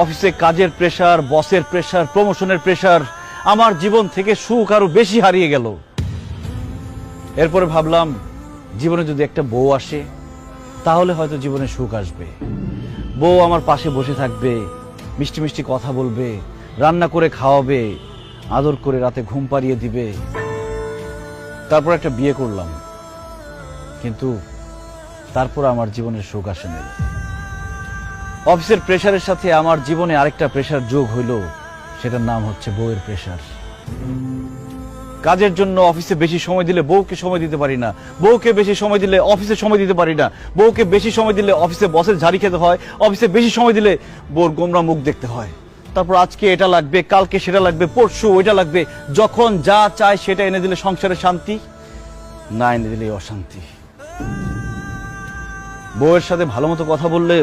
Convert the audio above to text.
অফিসে কাজের প্রেসার, বসের প্রেসার, প্রমোশনের প্রেসার, আমার জীবন থেকে সুখ আরো বেশি হারিয়ে গেল। এরপরে ভাবলাম জীবনে যদি একটা বউ আসে তাহলে হয়তো জীবনে সুখ আসবে। বউ আমার পাশে বসে থাকবে, মিষ্টি মিষ্টি কথা বলবে, রান্না করে খাওয়াবে, আদর করে রাতে ঘুম পাড়িয়ে দিবে। তারপর একটা বিয়ে করলাম, কিন্তু তারপর আমার জীবনের সুখ আসে নাই। অফিসের প্রেসারের সাথে আমার জীবনে আরেকটা প্রেসার যোগ হইল, সেটার নাম হচ্ছে বউয়ের প্রেসার। কাজের জন্য অফিসে বেশি সময় দিলে বউকে সময় দিতে পারি না, বউকে বেশি সময় দিলে অফিসে সময় দিতে পারি না, বউকে বেশি সময় দিলে অফিসে বসের ঝাড়ি খেতে হয়, অফিসে বেশি সময় দিলে বউর গোমরা মুখ দেখতে হয়। তারপর আজকে এটা লাগবে, কালকে সেটা লাগবে, পরশু ওইটা লাগবে। যখন যা চায় সেটা এনে দিলে সংসারে শান্তি, না এনে দিলে অশান্তি। বউয়ের সাথে ভালো মতো কথা বললে